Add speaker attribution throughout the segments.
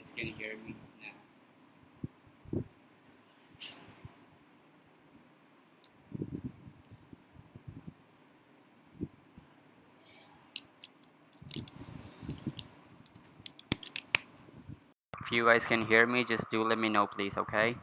Speaker 1: guys can hear me now. If you guys can hear me, just do let me know, please, okay?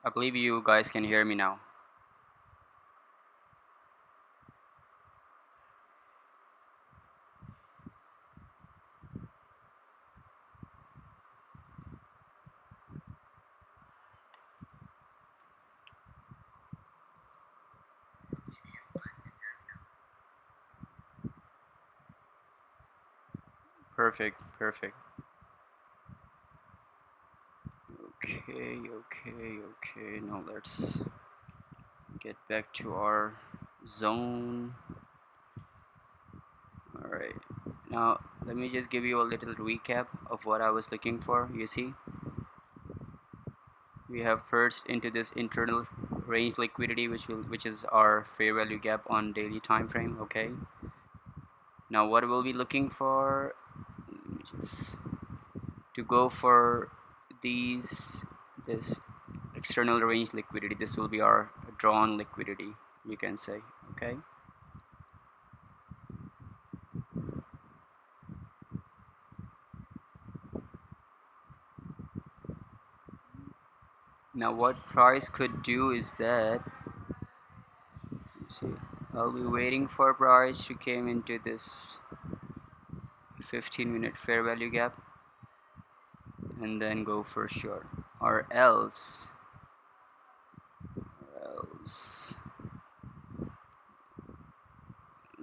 Speaker 1: I believe you guys can hear me now. Perfect, perfect. Okay. Now let's get back to our zone. Alright. Now let me just give you a little recap of what I was looking for. You see, we have first into this internal range liquidity, which is our fair value gap on daily time frame. Okay. Now what we'll be looking for, let me just to go for this external range liquidity. This will be our drawn liquidity, you can say. Okay. Now what price could do is that, you see, I'll be waiting for price to came into this 15-minute fair value gap and then go for short, or else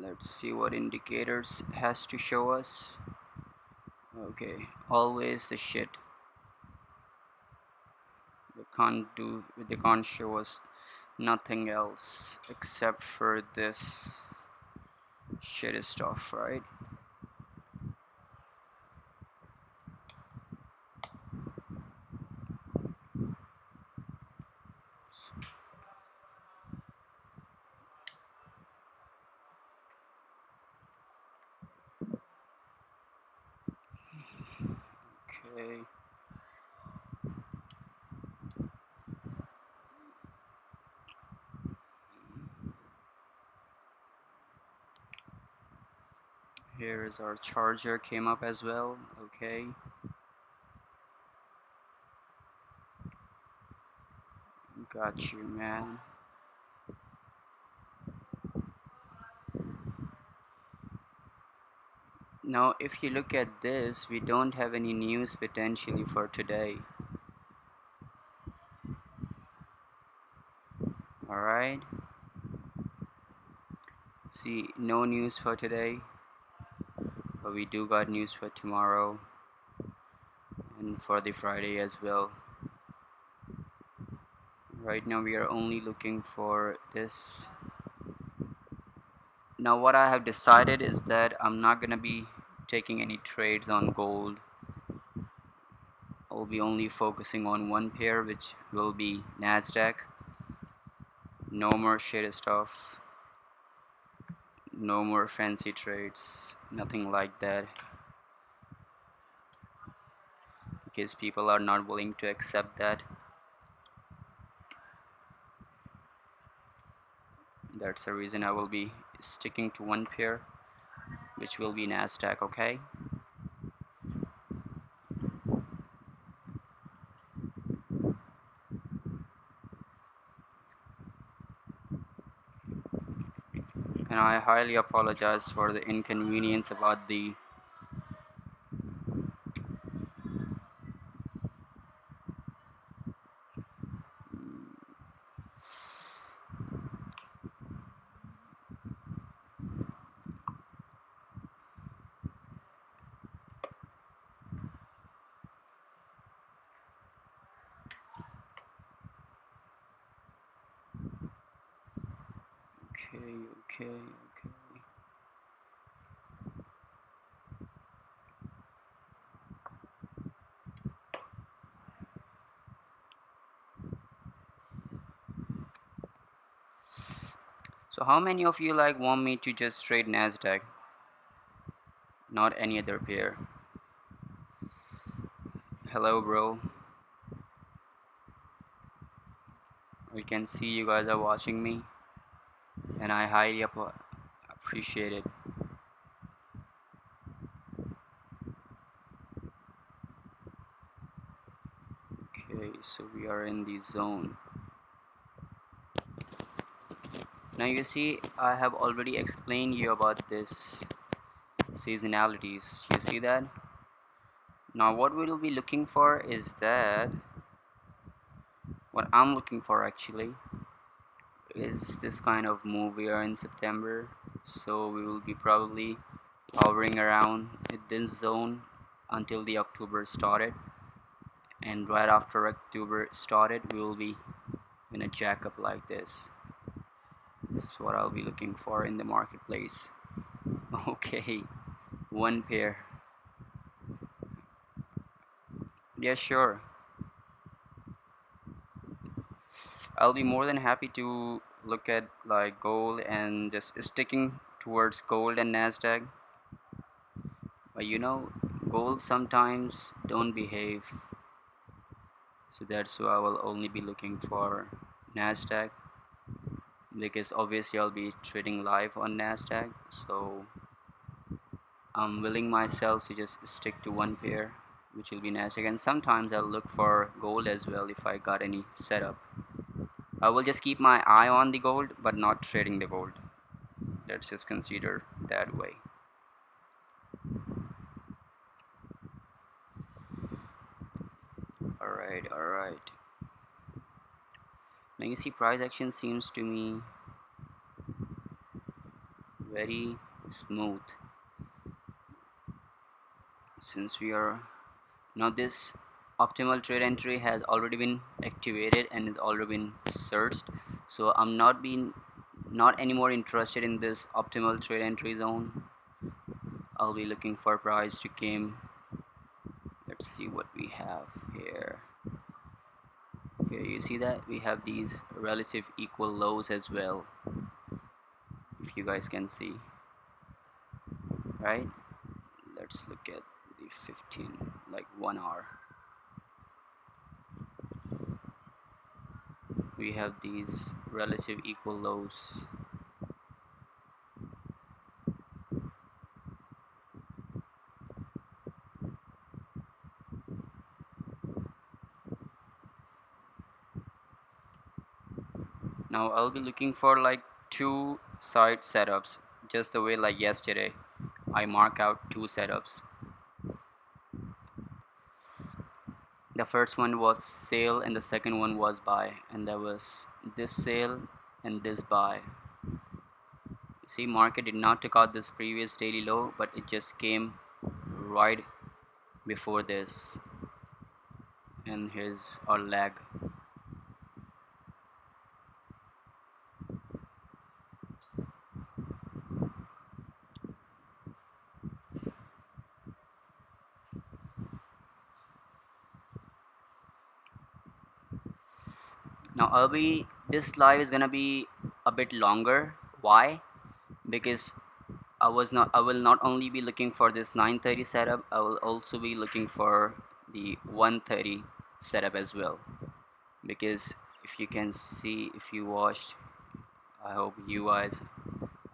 Speaker 1: let's see what indicators has to show us. Okay, always the shit. They can't show us nothing else except for this shit stuff, right? Okay. Here is our charger came up as well. Okay. Got you, man. Now, if you look at this, we don't have any news potentially for today. Alright. See, no news for today. But we do got news for tomorrow. And for the Friday as well. Right now we are only looking for this. Now what I have decided is that I'm not gonna be taking any trades on gold. I'll be only focusing on one pair, which will be NASDAQ. No more shit stuff. No more fancy trades. Nothing like that. Because people are not willing to accept that. That's the reason I will be sticking to one pair, which will be NASDAQ, okay? and I highly apologize for the inconvenience about the okay. So how many of you like want me to just trade NASDAQ, not any other pair? Hello, bro. We can see you guys are watching me, and I highly appreciate it. Okay, so we are in the zone. Now you see, I have already explained you about this seasonalities. You see that? Now what we'll be looking for is that, what I'm looking for actually is this kind of move. We are in September, so we will be probably hovering around this zone until the October started, and right after October started we will be in a jack up like this. This is what I'll be looking for in the marketplace. Okay, one pair. Yeah, sure. I'll be more than happy to look at like gold and just sticking towards gold and Nasdaq. But you know, gold sometimes don't behave, so that's why I will only be looking for Nasdaq, because obviously I'll be trading live on Nasdaq. So I'm willing myself to just stick to one pair, which will be Nasdaq, and sometimes I'll look for gold as well if I got any setup. I will just keep my eye on the gold but not trading the gold. Let's just consider that way. Alright. Now you see, price action seems to me very smooth, since we are now, this optimal trade entry has already been activated and is already been searched, so I'm not anymore interested in this optimal trade entry zone. I'll be looking for price to came. Let's see what we have here. Here you see that we have these relative equal lows as well, if you guys can see, right? Let's look at the 15, like 1 hour. We have these relative equal lows. Now I'll be looking for like two side setups, just the way like yesterday I mark out two setups. The first one was sale and the second one was buy, and there was this sale and this buy. You see, market did not take out this previous daily low, but it just came right before this, and here's our lag. Now this live is gonna be a bit longer. Why? Because I will not only be looking for this 9:30 setup, I will also be looking for the 1:30 setup as well. Because if you can see, if you watched, I hope you guys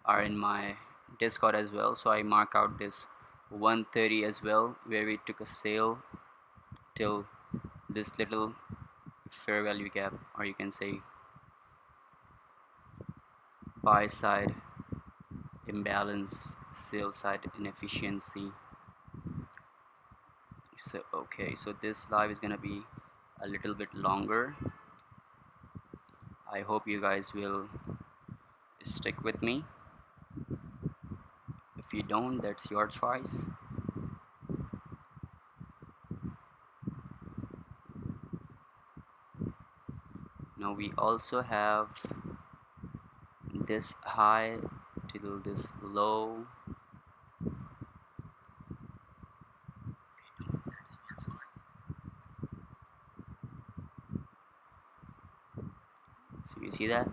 Speaker 1: are in my Discord as well. So I mark out this 1:30 as well, where we took a sale till this little fair value gap, or you can say buy side imbalance, sell side inefficiency. So okay, so this live is gonna be a little bit longer. I hope you guys will stick with me. If you don't, that's your choice. Now we also have this high till this low. So you see that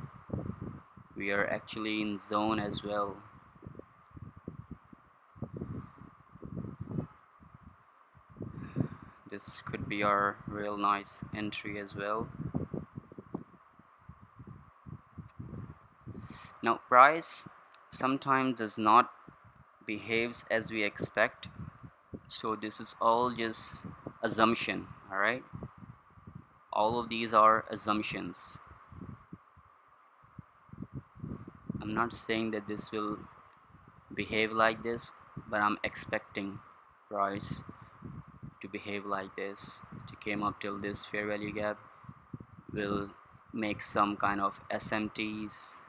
Speaker 1: we are actually in zone as well. This could be our real nice entry as well. Now price sometimes does not behaves as we expect, so this is all just assumption. All right, all of these are assumptions. I'm not saying that this will behave like this, but I'm expecting price to behave like this, to came up till this fair value gap, will make some kind of SMTs.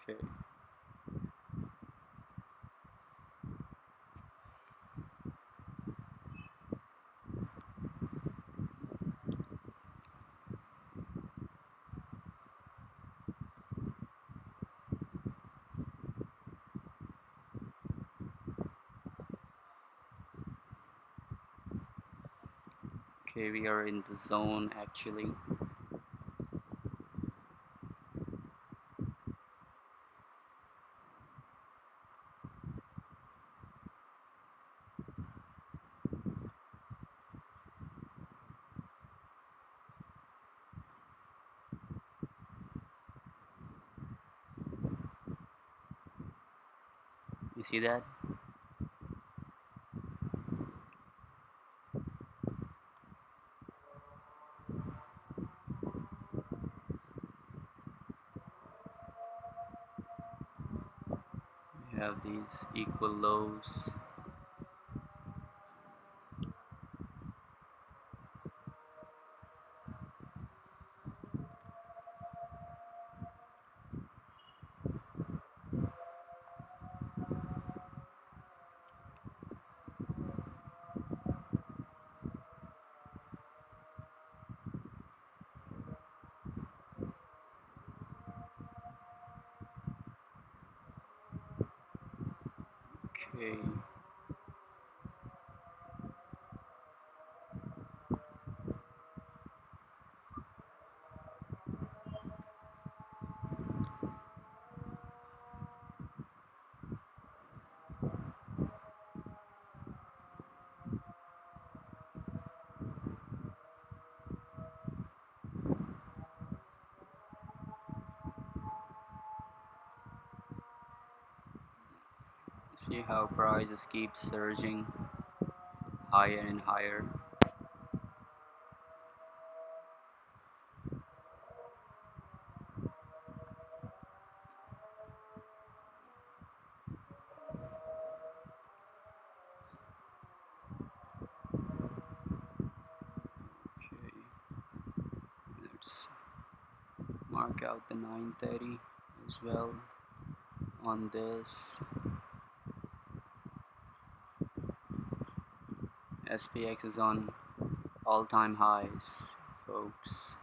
Speaker 1: Okay, okay, we are in the zone actually. You see that? We have these equal lows. Okay, see how prices keep surging higher and higher. Okay, let's mark out the 930 as well on this. SPX is on all-time highs, folks.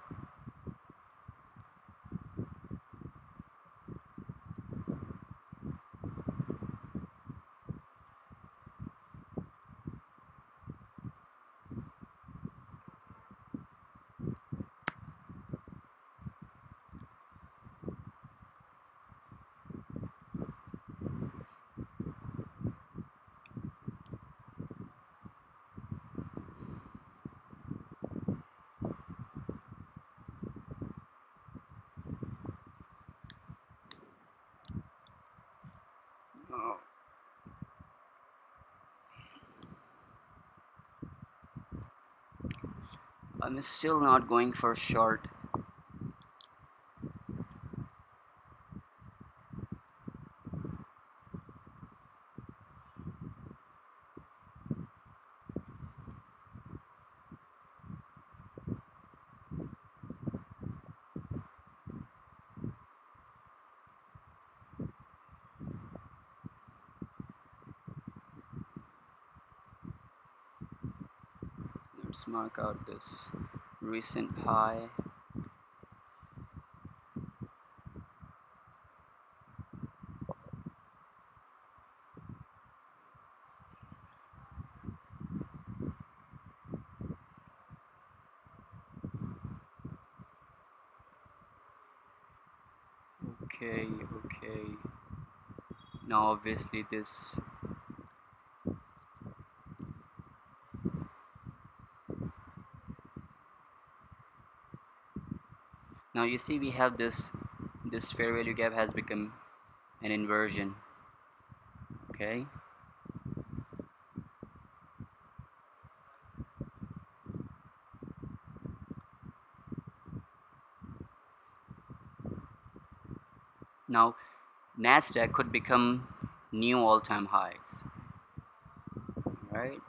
Speaker 1: I'm still not going for short. Let's mark out this recent high. Okay, okay. Now obviously this, now you see we have this fair value gap has become an inversion. Okay, now NASDAQ could become new all-time highs, right?